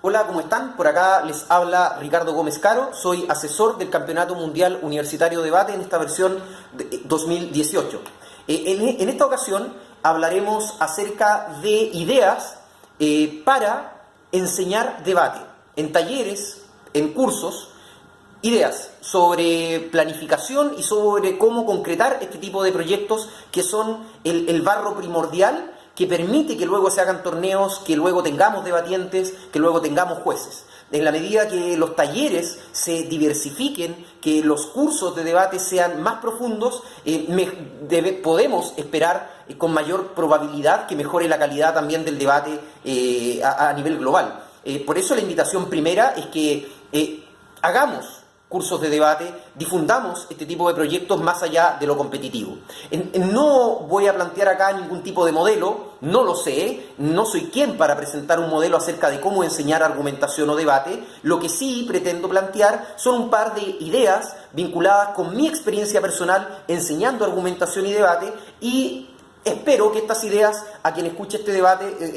Hola, ¿cómo están? Por acá les habla Ricardo Gómez Caro, soy asesor del Campeonato Mundial Universitario de Debate en esta versión de 2018. En esta ocasión hablaremos acerca de ideas para enseñar debate, en talleres, en cursos, ideas sobre planificación y sobre cómo concretar este tipo de proyectos que son el barro primordial que permite que luego se hagan torneos, que luego tengamos debatientes, que luego tengamos jueces. En la medida que los talleres se diversifiquen, que los cursos de debate sean más profundos, podemos esperar con mayor probabilidad que mejore la calidad también del debate a nivel global. Por eso la invitación primera es que hagamos cursos de debate, difundamos este tipo de proyectos más allá de lo competitivo. No voy a plantear acá ningún tipo de modelo, no lo sé, no soy quien para presentar un modelo acerca de cómo enseñar argumentación o debate. Lo que sí pretendo plantear son un par de ideas vinculadas con mi experiencia personal enseñando argumentación y debate, y espero que estas ideas a quien escuche este debate,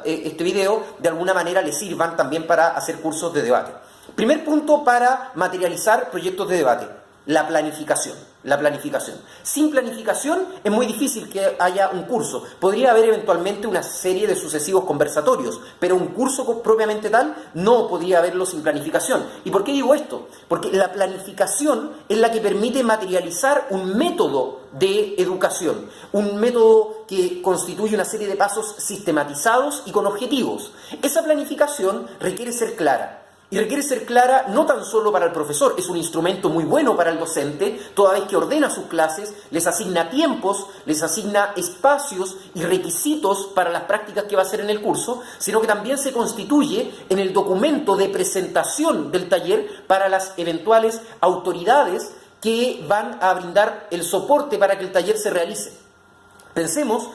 este video, de alguna manera le sirvan también para hacer cursos de debate. Primer punto para materializar proyectos de debate: la planificación. La planificación. Sin planificación es muy difícil que haya un curso. Podría haber eventualmente una serie de sucesivos conversatorios, pero un curso propiamente tal no podría haberlo sin planificación. ¿Y por qué digo esto? Porque la planificación es la que permite materializar un método de educación, un método que constituye una serie de pasos sistematizados y con objetivos. Esa planificación requiere ser clara. Y requiere ser clara no tan solo para el profesor, es un instrumento muy bueno para el docente, toda vez que ordena sus clases, les asigna tiempos, les asigna espacios y requisitos para las prácticas que va a hacer en el curso, sino que también se constituye en el documento de presentación del taller para las eventuales autoridades que van a brindar el soporte para que el taller se realice. Pensemos,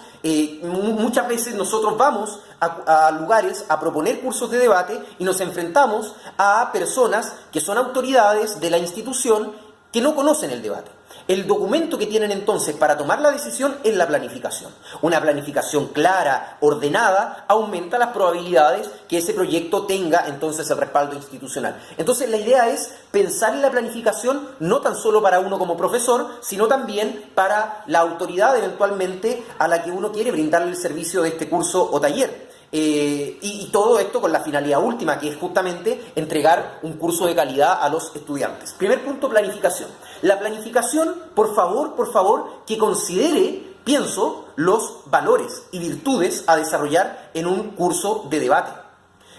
muchas veces nosotros vamos a lugares a proponer cursos de debate y nos enfrentamos a personas que son autoridades de la institución que no conocen el debate. El documento que tienen entonces para tomar la decisión es la planificación. Una planificación clara, ordenada, aumenta las probabilidades que ese proyecto tenga entonces el respaldo institucional. Entonces la idea es pensar en la planificación no tan solo para uno como profesor, sino también para la autoridad eventualmente a la que uno quiere brindarle el servicio de este curso o taller. Y todo esto con la finalidad última, que es justamente entregar un curso de calidad a los estudiantes. Primer punto, planificación. La planificación, por favor, que considere, pienso, los valores y virtudes a desarrollar en un curso de debate.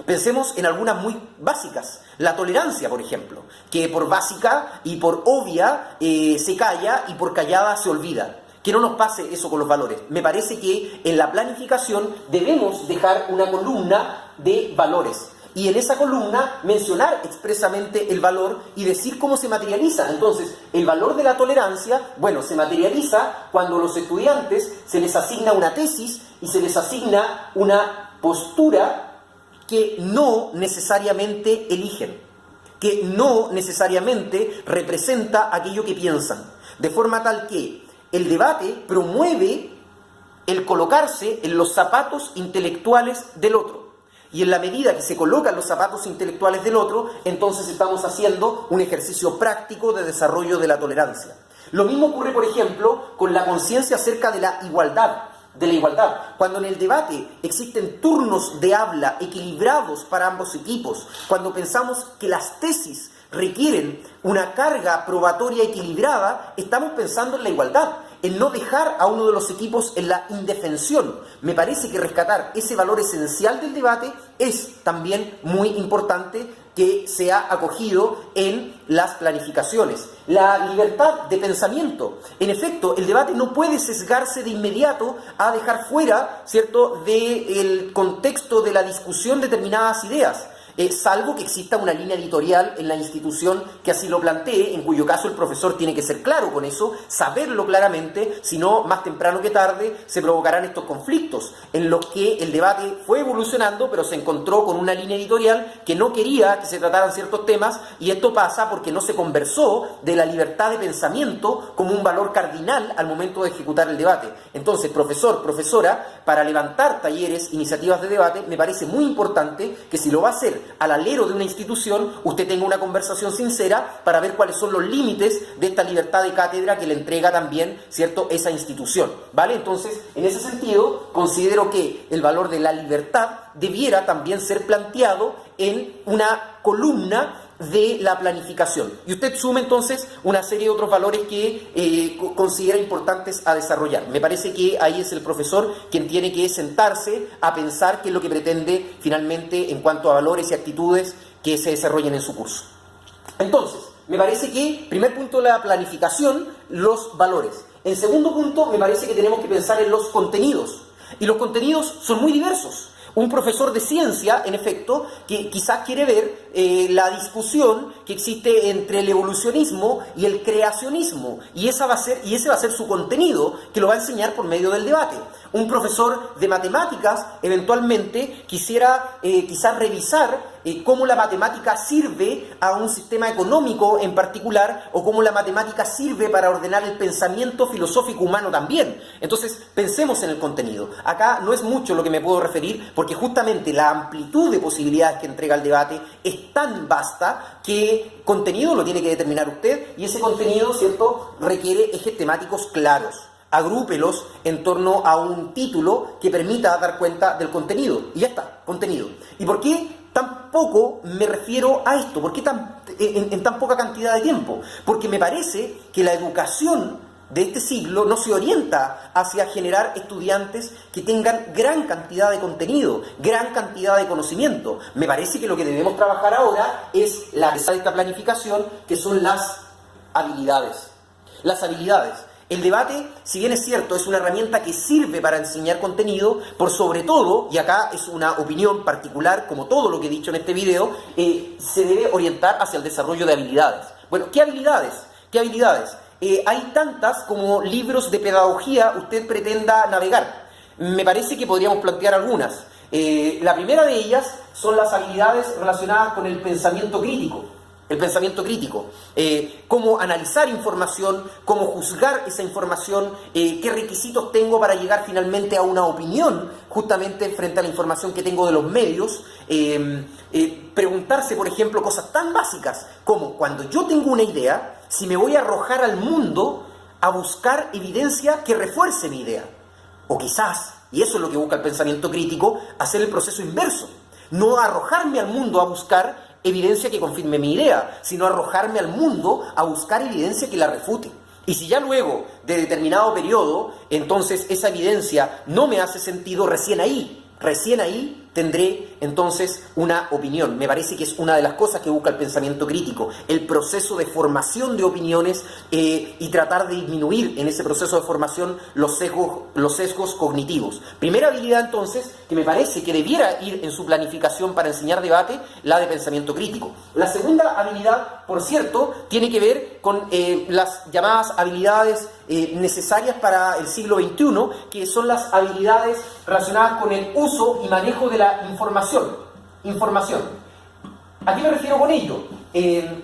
Pensemos en algunas muy básicas. La tolerancia, por ejemplo, que por básica y por obvia se calla y por callada se olvida. Que no nos pase eso con los valores. Me parece que en la planificación debemos dejar una columna de valores. Y en esa columna mencionar expresamente el valor y decir cómo se materializa. Entonces, el valor de la tolerancia, bueno, se materializa cuando a los estudiantes se les asigna una tesis y se les asigna una postura que no necesariamente eligen, que no necesariamente representa aquello que piensan. De forma tal que el debate promueve el colocarse en los zapatos intelectuales del otro. Y en la medida que se colocan los zapatos intelectuales del otro, entonces estamos haciendo un ejercicio práctico de desarrollo de la tolerancia. Lo mismo ocurre, por ejemplo, con la conciencia acerca de la igualdad. Cuando en el debate existen turnos de habla equilibrados para ambos equipos, cuando pensamos que las tesis requieren una carga probatoria equilibrada, estamos pensando en la igualdad, en no dejar a uno de los equipos en la indefensión. Me parece que rescatar ese valor esencial del debate es también muy importante que sea acogido en las planificaciones. La libertad de pensamiento. En efecto, el debate no puede sesgarse de inmediato a dejar fuera, ¿cierto?, del contexto de la discusión determinadas ideas. salvo que exista una línea editorial en la institución que así lo plantee, en cuyo caso el profesor tiene que ser claro con eso, saberlo claramente, si no, más temprano que tarde se provocarán estos conflictos en los que el debate fue evolucionando, pero se encontró con una línea editorial que no quería que se trataran ciertos temas, y esto pasa porque no se conversó de la libertad de pensamiento como un valor cardinal al momento de ejecutar el debate. Entonces, profesor, profesora, para levantar talleres, iniciativas de debate, me parece muy importante que si lo va a hacer al alero de una institución, usted tenga una conversación sincera para ver cuáles son los límites de esta libertad de cátedra que le entrega también, ¿cierto?, esa institución, ¿vale? Entonces, en ese sentido, considero que el valor de la libertad debiera también ser planteado en una columna de la planificación. Y usted sume entonces una serie de otros valores que considera importantes a desarrollar. Me parece que ahí es el profesor quien tiene que sentarse a pensar qué es lo que pretende finalmente en cuanto a valores y actitudes que se desarrollen en su curso. Entonces, me parece que, primer punto, la planificación, los valores. En segundo punto, me parece que tenemos que pensar en los contenidos. Y los contenidos son muy diversos. Un profesor de ciencia, en efecto, que quizás quiere ver la discusión que existe entre el evolucionismo y el creacionismo, y ese va a ser su contenido, que lo va a enseñar por medio del debate. Un profesor de matemáticas, eventualmente, quisiera quizás revisar cómo la matemática sirve a un sistema económico en particular, o cómo la matemática sirve para ordenar el pensamiento filosófico humano también. Entonces, pensemos en el contenido. Acá no es mucho lo que me puedo referir, porque justamente la amplitud de posibilidades que entrega el debate es tan vasta que contenido lo tiene que determinar usted, y ese contenido, ¿cierto?, requiere ejes temáticos claros. Agrúpelos en torno a un título que permita dar cuenta del contenido. Y ya está, contenido. ¿Y por qué tan poco me refiero a esto? ¿Por qué en tan poca cantidad de tiempo? Porque me parece que la educación de este siglo no se orienta hacia generar estudiantes que tengan gran cantidad de contenido, gran cantidad de conocimiento. Me parece que lo que debemos trabajar ahora es la de esta planificación, que son las habilidades. Las habilidades. El debate, si bien es cierto, es una herramienta que sirve para enseñar contenido, por sobre todo, y acá es una opinión particular, como todo lo que he dicho en este video, se debe orientar hacia el desarrollo de habilidades. Bueno, ¿qué habilidades? ¿Qué habilidades? Hay tantas como libros de pedagogía usted pretenda navegar. Me parece que podríamos plantear algunas. La primera de ellas son las habilidades relacionadas con el pensamiento crítico. El pensamiento crítico, cómo analizar información, cómo juzgar esa información, qué requisitos tengo para llegar finalmente a una opinión justamente frente a la información que tengo de los medios. Preguntarse, por ejemplo, cosas tan básicas como, cuando yo tengo una idea, si me voy a arrojar al mundo a buscar evidencia que refuerce mi idea. O quizás, y eso es lo que busca el pensamiento crítico, hacer el proceso inverso. No arrojarme al mundo a buscar evidencia que confirme mi idea, sino arrojarme al mundo a buscar evidencia que la refute. Y si ya luego de determinado periodo, entonces esa evidencia no me hace sentido, recién ahí tendré entonces una opinión. Me parece que es una de las cosas que busca el pensamiento crítico, el proceso de formación de opiniones, y tratar de disminuir en ese proceso de formación los sesgos cognitivos. Primera habilidad entonces que me parece que debiera ir en su planificación para enseñar debate, la de pensamiento crítico. La segunda habilidad, por cierto, tiene que ver con las llamadas habilidades necesarias para el siglo XXI, que son las habilidades relacionadas con el uso y manejo de la información. ¿A qué me refiero con ello?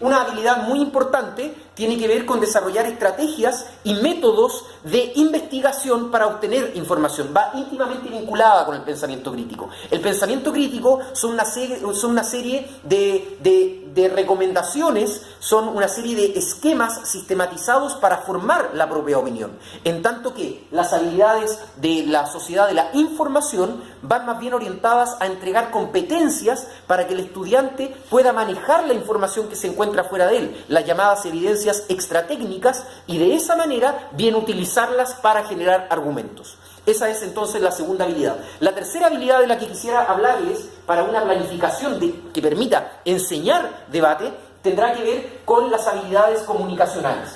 Una habilidad muy importante tiene que ver con desarrollar estrategias y métodos de investigación para obtener información. Va íntimamente vinculada con el pensamiento crítico. El pensamiento crítico son una serie de recomendaciones, son una serie de esquemas sistematizados para formar la propia opinión. En tanto que las habilidades de la sociedad de la información van más bien orientadas a entregar competencias para que el estudiante pueda manejar la información que se encuentra fuera de él, las llamadas evidencias extratécnicas, y de esa manera bien utilizarlas para generar argumentos. Esa es entonces la segunda habilidad. La tercera habilidad de la que quisiera hablarles para una planificación que permita enseñar debate tendrá que ver con las habilidades comunicacionales.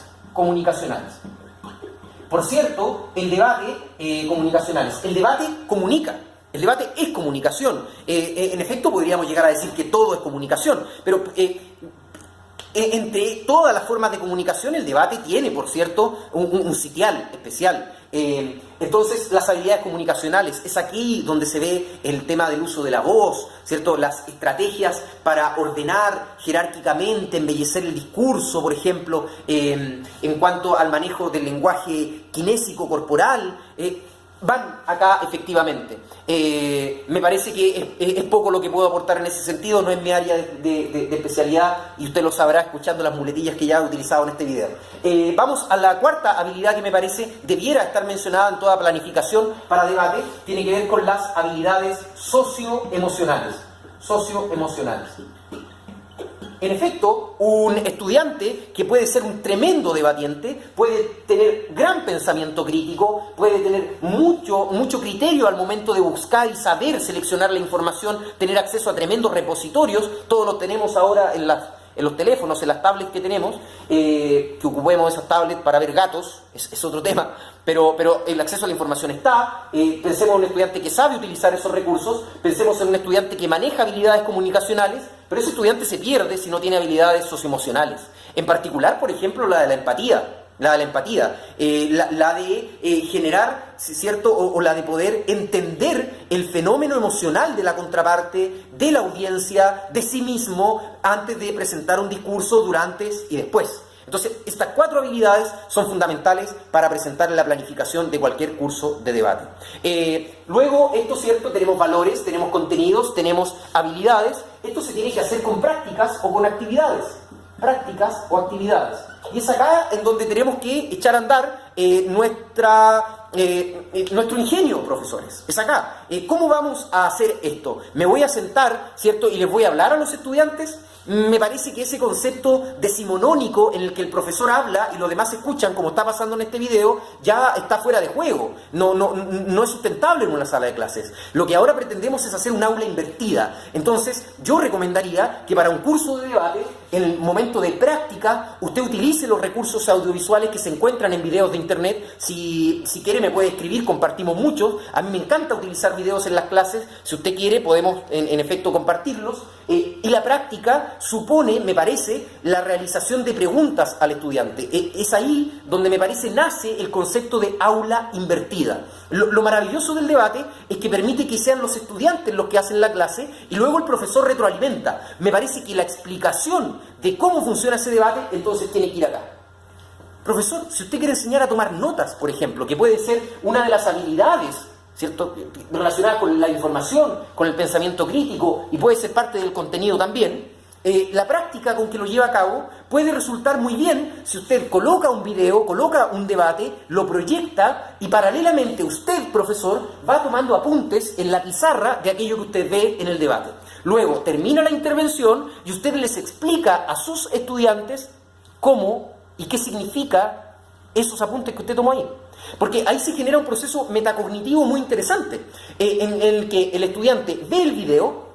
Por cierto, el debate comunicacionales. El debate comunica. El debate es comunicación. En efecto, podríamos llegar a decir que todo es comunicación, pero entre todas las formas de comunicación, el debate tiene, por cierto, un sitial especial. Entonces, las habilidades comunicacionales, es aquí donde se ve el tema del uso de la voz, ¿cierto? Las estrategias para ordenar jerárquicamente, embellecer el discurso, por ejemplo, en cuanto al manejo del lenguaje kinésico corporal, van acá efectivamente. Me parece que es poco lo que puedo aportar en ese sentido, no es mi área de especialidad y usted lo sabrá escuchando las muletillas que ya he utilizado en este video. Vamos a la cuarta habilidad que me parece debiera estar mencionada en toda planificación para debate, tiene que ver con las habilidades socioemocionales. En efecto, un estudiante que puede ser un tremendo debatiente, puede tener gran pensamiento crítico, puede tener mucho criterio al momento de buscar y saber seleccionar la información, tener acceso a tremendos repositorios, todos los tenemos ahora en los teléfonos, en las tablets que tenemos, que ocupemos esas tablets para ver gatos, es otro tema, pero el acceso a la información está. Pensemos en un estudiante que sabe utilizar esos recursos, pensemos en un estudiante que maneja habilidades comunicacionales, pero ese estudiante se pierde si no tiene habilidades socioemocionales. En particular, por ejemplo, la de la empatía. La de generar, ¿cierto? O la de poder entender el fenómeno emocional de la contraparte, de la audiencia, de sí mismo, antes de presentar un discurso, durante y después. Entonces, estas cuatro habilidades son fundamentales para presentar la planificación de cualquier curso de debate. Luego, esto es cierto, tenemos valores, tenemos contenidos, tenemos habilidades. Esto se tiene que hacer con prácticas o con actividades. Prácticas o actividades. Y es acá en donde tenemos que echar a andar nuestro ingenio, profesores. Es acá. ¿Cómo vamos a hacer esto? Me voy a sentar, ¿cierto? Y les voy a hablar a los estudiantes. Me parece que ese concepto decimonónico en el que el profesor habla y los demás escuchan, como está pasando en este video, ya está fuera de juego. No es sustentable en una sala de clases. Lo que ahora pretendemos es hacer un aula invertida. Entonces, yo recomendaría que para un curso de debate, en el momento de práctica, usted utilice los recursos audiovisuales que se encuentran en videos de internet. Si quiere me puede escribir, compartimos muchos. A mí me encanta utilizar videos en las clases. Si usted quiere podemos en efecto compartirlos. Y la práctica supone, me parece, la realización de preguntas al estudiante. Es ahí donde me parece nace el concepto de aula invertida. Lo maravilloso del debate es que permite que sean los estudiantes los que hacen la clase y luego el profesor retroalimenta. Me parece que la explicación de cómo funciona ese debate entonces tiene que ir acá. Profesor, si usted quiere enseñar a tomar notas, por ejemplo, que puede ser una de las habilidades, ¿cierto?, relacionada con la información, con el pensamiento crítico y puede ser parte del contenido también, la práctica con que lo lleva a cabo puede resultar muy bien si usted coloca un video, coloca un debate, lo proyecta y paralelamente usted, profesor, va tomando apuntes en la pizarra de aquello que usted ve en el debate. Luego termina la intervención y usted les explica a sus estudiantes cómo y qué significa esos apuntes que usted tomó ahí. Porque ahí se genera un proceso metacognitivo muy interesante, en el que el estudiante ve el video,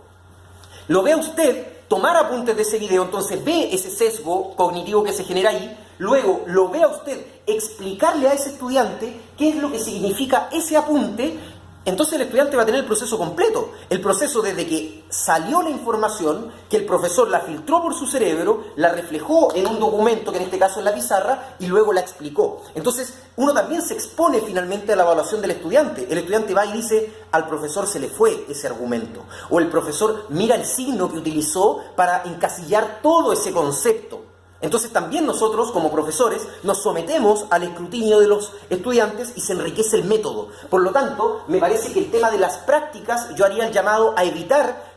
lo ve a usted tomar apuntes de ese video, entonces ve ese sesgo cognitivo que se genera ahí, luego lo ve a usted explicarle a ese estudiante qué es lo que significa ese apunte. Entonces el estudiante va a tener el proceso completo, el proceso desde que salió la información, que el profesor la filtró por su cerebro, la reflejó en un documento, que en este caso es la pizarra, y luego la explicó. Entonces uno también se expone finalmente a la evaluación del estudiante. El estudiante va y dice, al profesor se le fue ese argumento, o el profesor mira el signo que utilizó para encasillar todo ese concepto. Entonces también nosotros, como profesores, nos sometemos al escrutinio de los estudiantes y se enriquece el método. Por lo tanto, me parece que el tema de las prácticas, yo haría el llamado a evitar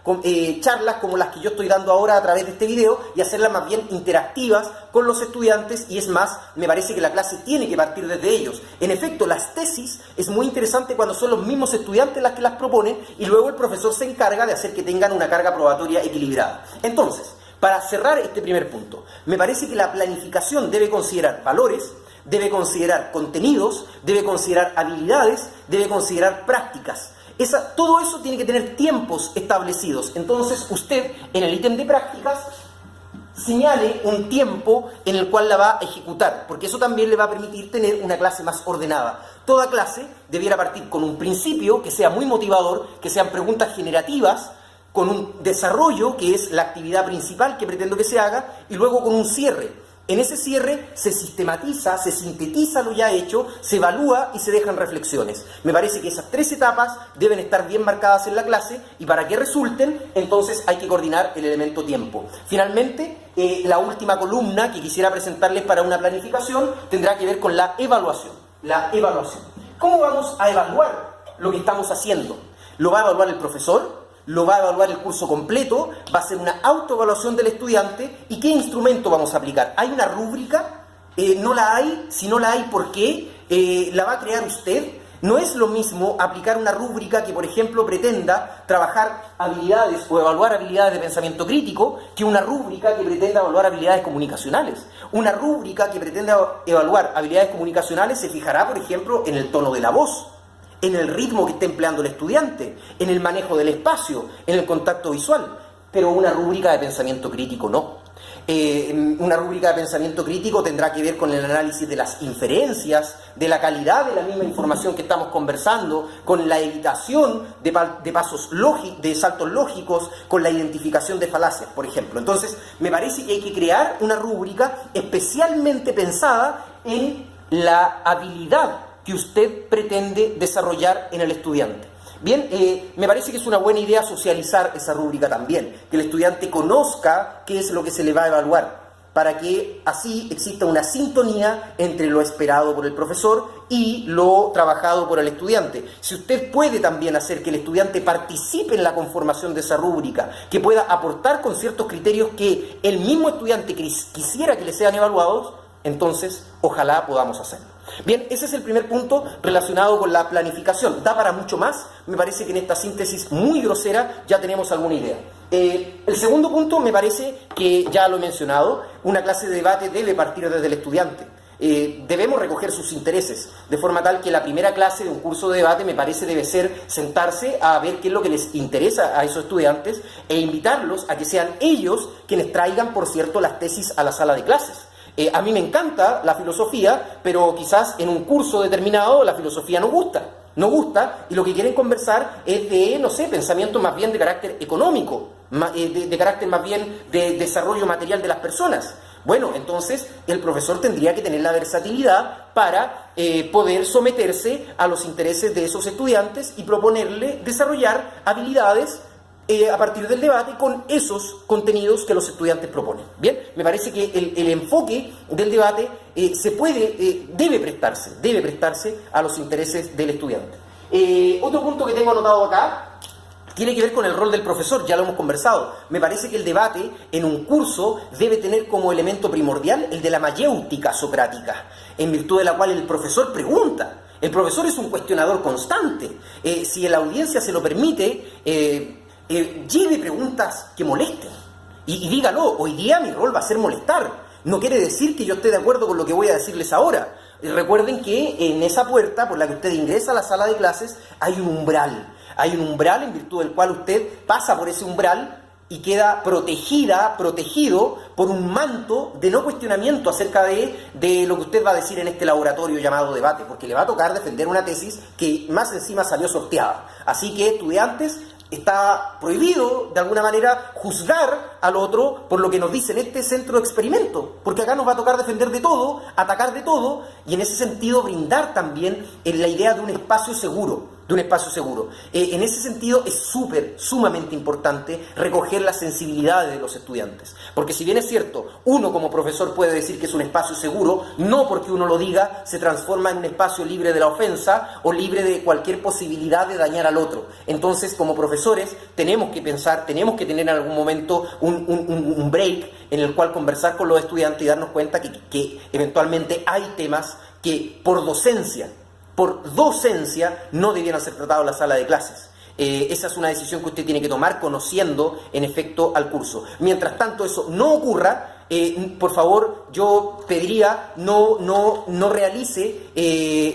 charlas como las que yo estoy dando ahora a través de este video y hacerlas más bien interactivas con los estudiantes, y es más, me parece que la clase tiene que partir desde ellos. En efecto, las tesis es muy interesante cuando son los mismos estudiantes las que las proponen y luego el profesor se encarga de hacer que tengan una carga probatoria equilibrada. Entonces, para cerrar este primer punto, me parece que la planificación debe considerar valores, debe considerar contenidos, debe considerar habilidades, debe considerar prácticas. Todo eso tiene que tener tiempos establecidos. Entonces usted, en el ítem de prácticas, señale un tiempo en el cual la va a ejecutar, porque eso también le va a permitir tener una clase más ordenada. Toda clase debiera partir con un principio que sea muy motivador, que sean preguntas generativas, con un desarrollo, que es la actividad principal que pretendo que se haga, y luego con un cierre. En ese cierre se sistematiza, se sintetiza lo ya hecho, se evalúa y se dejan reflexiones. Me parece que esas 3 etapas deben estar bien marcadas en la clase, y para que resulten, entonces hay que coordinar el elemento tiempo. Finalmente, la última columna que quisiera presentarles para una planificación tendrá que ver con la evaluación. La evaluación. ¿Cómo vamos a evaluar lo que estamos haciendo? ¿Lo va a evaluar el profesor? ¿Lo va a evaluar el curso completo? ¿Va a ser una autoevaluación del estudiante? ¿Y qué instrumento vamos a aplicar? ¿Hay una rúbrica? ¿No la hay? Si no la hay, ¿por qué? ¿La va a crear usted? No es lo mismo aplicar una rúbrica que, por ejemplo, pretenda trabajar habilidades o evaluar habilidades de pensamiento crítico, que una rúbrica que pretenda evaluar habilidades comunicacionales. Una rúbrica que pretenda evaluar habilidades comunicacionales se fijará, por ejemplo, en el tono de la voz, en el ritmo que esté empleando el estudiante, en el manejo del espacio, en el contacto visual, pero una rúbrica de pensamiento crítico no. Una rúbrica de pensamiento crítico tendrá que ver con el análisis de las inferencias, de la calidad de la misma información que estamos conversando, con la evitación de saltos lógicos, con la identificación de falacias, por ejemplo. Entonces, me parece que hay que crear una rúbrica especialmente pensada en la habilidad que usted pretende desarrollar en el estudiante. Bien, me parece que es una buena idea socializar esa rúbrica también, que el estudiante conozca qué es lo que se le va a evaluar, para que así exista una sintonía entre lo esperado por el profesor y lo trabajado por el estudiante. Si usted puede también hacer que el estudiante participe en la conformación de esa rúbrica, que pueda aportar con ciertos criterios que el mismo estudiante quisiera que le sean evaluados, entonces ojalá podamos hacerlo. Bien, ese es el primer punto relacionado con la planificación. Da para mucho más. Me parece que en esta síntesis muy grosera ya tenemos alguna idea. El segundo punto me parece que ya lo he mencionado. Una clase de debate debe partir desde el estudiante. Debemos recoger sus intereses, de forma tal que la primera clase de un curso de debate me parece debe ser sentarse a ver qué es lo que les interesa a esos estudiantes e invitarlos a que sean ellos quienes traigan, por cierto, las tesis a la sala de clases. A mí me encanta la filosofía, pero quizás en un curso determinado la filosofía no gusta, y lo que quieren conversar es de, no sé, pensamiento más bien de carácter económico, de carácter más bien de desarrollo material de las personas. Bueno, entonces el profesor tendría que tener la versatilidad para poder someterse a los intereses de esos estudiantes y proponerle desarrollar habilidades a partir del debate con esos contenidos que los estudiantes proponen. Bien, me parece que el enfoque del debate debe prestarse a los intereses del estudiante. Otro punto que tengo anotado acá tiene que ver con el rol del profesor, ya lo hemos conversado. Me parece que el debate en un curso debe tener como elemento primordial el de la mayéutica socrática, en virtud de la cual el profesor pregunta. El profesor es un cuestionador constante. Si la audiencia se lo permite, lleve preguntas que molesten y dígalo. Hoy día mi rol va a ser molestar. No quiere decir que yo esté de acuerdo con lo que voy a decirles ahora. Recuerden que en esa puerta por la que usted ingresa a la sala de clases hay un umbral en virtud del cual usted pasa por ese umbral y queda protegido por un manto de no cuestionamiento acerca de lo que usted va a decir en este laboratorio llamado debate, porque le va a tocar defender una tesis que más encima salió sorteada. Así que, estudiantes, está prohibido de alguna manera juzgar al otro por lo que nos dice en este centro de experimento, porque acá nos va a tocar defender de todo, atacar de todo, y en ese sentido brindar también la idea de un espacio seguro. En ese sentido es sumamente importante recoger las sensibilidades de los estudiantes, porque si bien es cierto, uno como profesor puede decir que es un espacio seguro, no porque uno lo diga se transforma en un espacio libre de la ofensa o libre de cualquier posibilidad de dañar al otro. Entonces, como profesores tenemos que pensar, tenemos que tener en algún momento un break en el cual conversar con los estudiantes y darnos cuenta que eventualmente hay temas que por docencia no debieran ser tratados en la sala de clases. Esa es una decisión que usted tiene que tomar conociendo en efecto al curso. Mientras tanto eso no ocurra, por favor, yo pediría no realice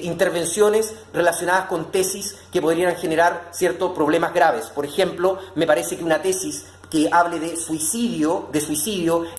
intervenciones relacionadas con tesis que podrían generar ciertos problemas graves. Por ejemplo, me parece que una tesis que hable de suicidio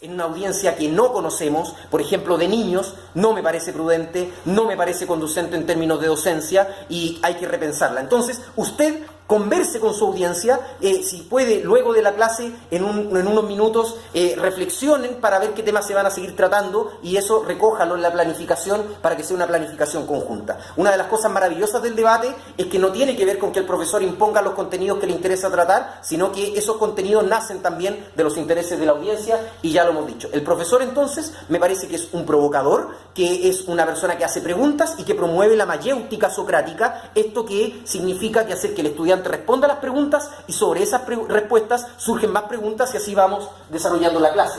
en una audiencia que no conocemos, por ejemplo de niños, no me parece prudente, no me parece conducente en términos de docencia y hay que repensarla. Entonces, usted converse con su audiencia, si puede, luego de la clase, en unos minutos, reflexionen para ver qué temas se van a seguir tratando y eso recójalo en la planificación para que sea una planificación conjunta. Una de las cosas maravillosas del debate es que no tiene que ver con que el profesor imponga los contenidos que le interesa tratar, sino que esos contenidos nacen también de los intereses de la audiencia y ya lo hemos dicho. El profesor entonces me parece que es un provocador, que es una persona que hace preguntas y que promueve la mayéutica socrática, esto que significa que hacer que el estudiante responda a las preguntas y sobre esas respuestas surgen más preguntas y así vamos desarrollando la clase.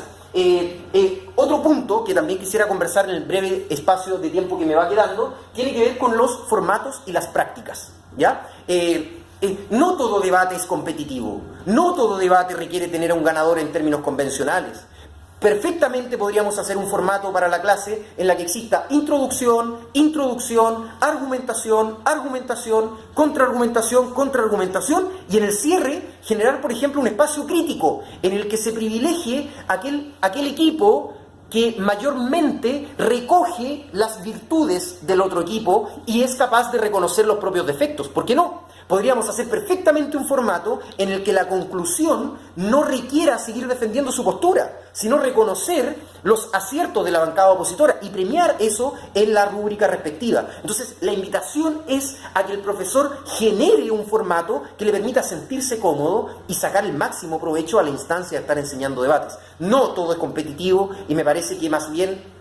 Otro punto que también quisiera conversar en el breve espacio de tiempo que me va quedando tiene que ver con los formatos y las prácticas, ¿ya? No todo debate es competitivo, no todo debate requiere tener a un ganador en términos convencionales. Perfectamente podríamos hacer un formato para la clase en la que exista introducción, argumentación, contraargumentación y en el cierre generar, por ejemplo, un espacio crítico en el que se privilegie aquel equipo que mayormente recoge las virtudes del otro equipo y es capaz de reconocer los propios defectos. ¿Por qué no? Podríamos hacer perfectamente un formato en el que la conclusión no requiera seguir defendiendo su postura, sino reconocer los aciertos de la bancada opositora y premiar eso en la rúbrica respectiva. Entonces, la invitación es a que el profesor genere un formato que le permita sentirse cómodo y sacar el máximo provecho a la instancia de estar enseñando debates. No todo es competitivo y me parece que más bien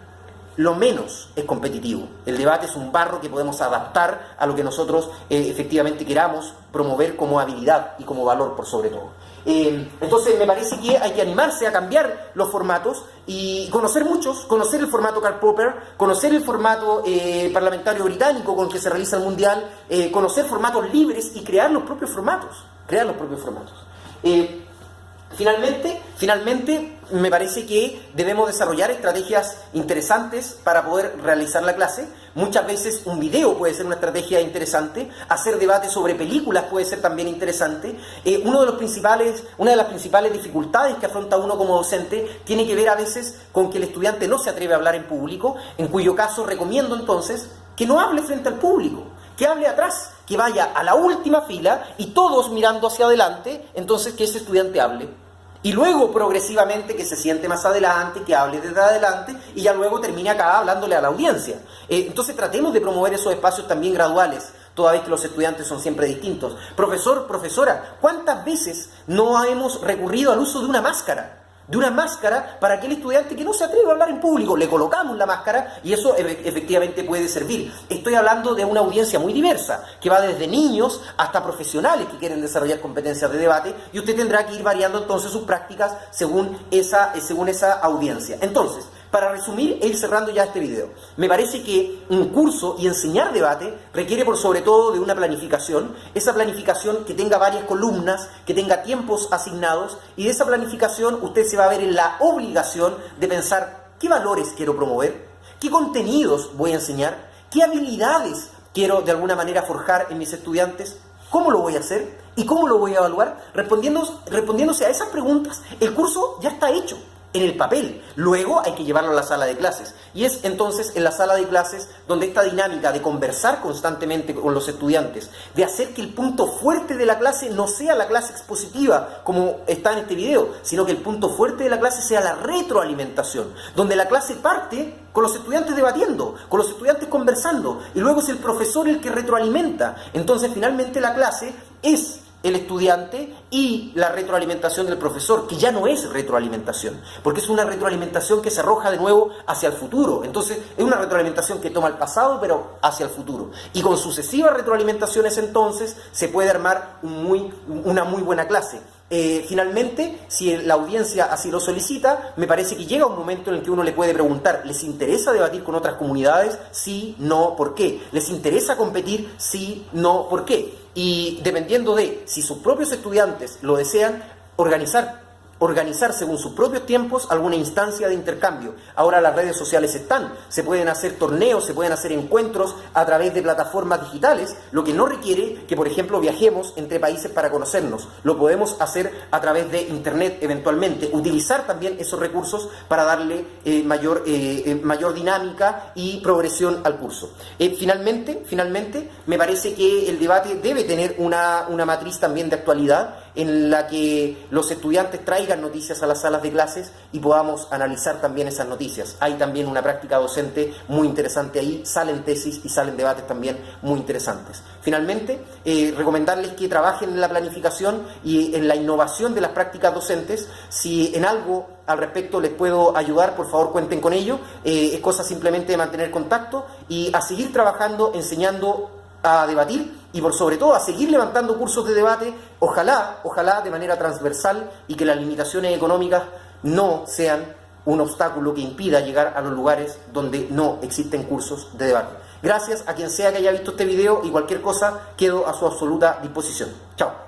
lo menos es competitivo. El debate es un barro que podemos adaptar a lo que nosotros efectivamente queramos promover como habilidad y como valor por sobre todo. Entonces me parece que hay que animarse a cambiar los formatos y conocer muchos, conocer el formato Karl Popper, conocer el formato parlamentario británico con el que se realiza el Mundial, conocer formatos libres y crear los propios formatos. Finalmente, me parece que debemos desarrollar estrategias interesantes para poder realizar la clase. Muchas veces un video puede ser una estrategia interesante, hacer debates sobre películas puede ser también interesante. Una de las principales dificultades que afronta uno como docente tiene que ver a veces con que el estudiante no se atreve a hablar en público, en cuyo caso recomiendo entonces que no hable frente al público, que hable atrás, que vaya a la última fila y todos mirando hacia adelante, entonces que ese estudiante hable. Y luego progresivamente que se siente más adelante, que hable desde adelante y ya luego termine acá hablándole a la audiencia. Entonces tratemos de promover esos espacios también graduales, toda vez que los estudiantes son siempre distintos. Profesor, profesora, ¿cuántas veces no hemos recurrido al uso de una máscara? De una máscara para aquel estudiante que no se atreve a hablar en público. Le colocamos la máscara y eso efectivamente puede servir. Estoy hablando de una audiencia muy diversa, que va desde niños hasta profesionales que quieren desarrollar competencias de debate y usted tendrá que ir variando entonces sus prácticas según esa audiencia. Entonces, para resumir e ir cerrando ya este video, me parece que un curso y enseñar debate requiere por sobre todo de una planificación, esa planificación que tenga varias columnas, que tenga tiempos asignados y de esa planificación usted se va a ver en la obligación de pensar qué valores quiero promover, qué contenidos voy a enseñar, qué habilidades quiero de alguna manera forjar en mis estudiantes, cómo lo voy a hacer y cómo lo voy a evaluar. Respondiéndose a esas preguntas, el curso ya está hecho en el papel. Luego hay que llevarlo a la sala de clases. Y es entonces en la sala de clases donde esta dinámica de conversar constantemente con los estudiantes, de hacer que el punto fuerte de la clase no sea la clase expositiva, como está en este video, sino que el punto fuerte de la clase sea la retroalimentación, donde la clase parte con los estudiantes debatiendo, con los estudiantes conversando, y luego es el profesor el que retroalimenta. Entonces finalmente la clase es el estudiante y la retroalimentación del profesor, que ya no es retroalimentación, porque es una retroalimentación que se arroja de nuevo hacia el futuro. Entonces es una retroalimentación que toma el pasado pero hacia el futuro, y con sucesivas retroalimentaciones entonces se puede armar una muy buena clase. Finalmente, si la audiencia así lo solicita, me parece que llega un momento en el que uno le puede preguntar: ¿les interesa debatir con otras comunidades? Sí, no, ¿por qué? ¿Les interesa competir? Sí, no, ¿por qué? Y dependiendo de si sus propios estudiantes lo desean, organizar organizar según sus propios tiempos alguna instancia de intercambio. Ahora las redes sociales están, se pueden hacer torneos, se pueden hacer encuentros a través de plataformas digitales, lo que no requiere que, por ejemplo, viajemos entre países para conocernos. Lo podemos hacer a través de internet eventualmente, utilizar también esos recursos para darle mayor dinámica y progresión al curso. Finalmente, me parece que el debate debe tener una matriz también de actualidad, en la que los estudiantes traigan noticias a las salas de clases y podamos analizar también esas noticias. Hay también una práctica docente muy interesante ahí, salen tesis y salen debates también muy interesantes. Finalmente, recomendarles que trabajen en la planificación y en la innovación de las prácticas docentes. Si en algo al respecto les puedo ayudar, por favor cuenten con ello. Es cosa simplemente de mantener contacto y a seguir trabajando, enseñando a debatir y por sobre todo a seguir levantando cursos de debate, ojalá de manera transversal, y que las limitaciones económicas no sean un obstáculo que impida llegar a los lugares donde no existen cursos de debate. Gracias a quien sea que haya visto este video y cualquier cosa quedo a su absoluta disposición. Chao.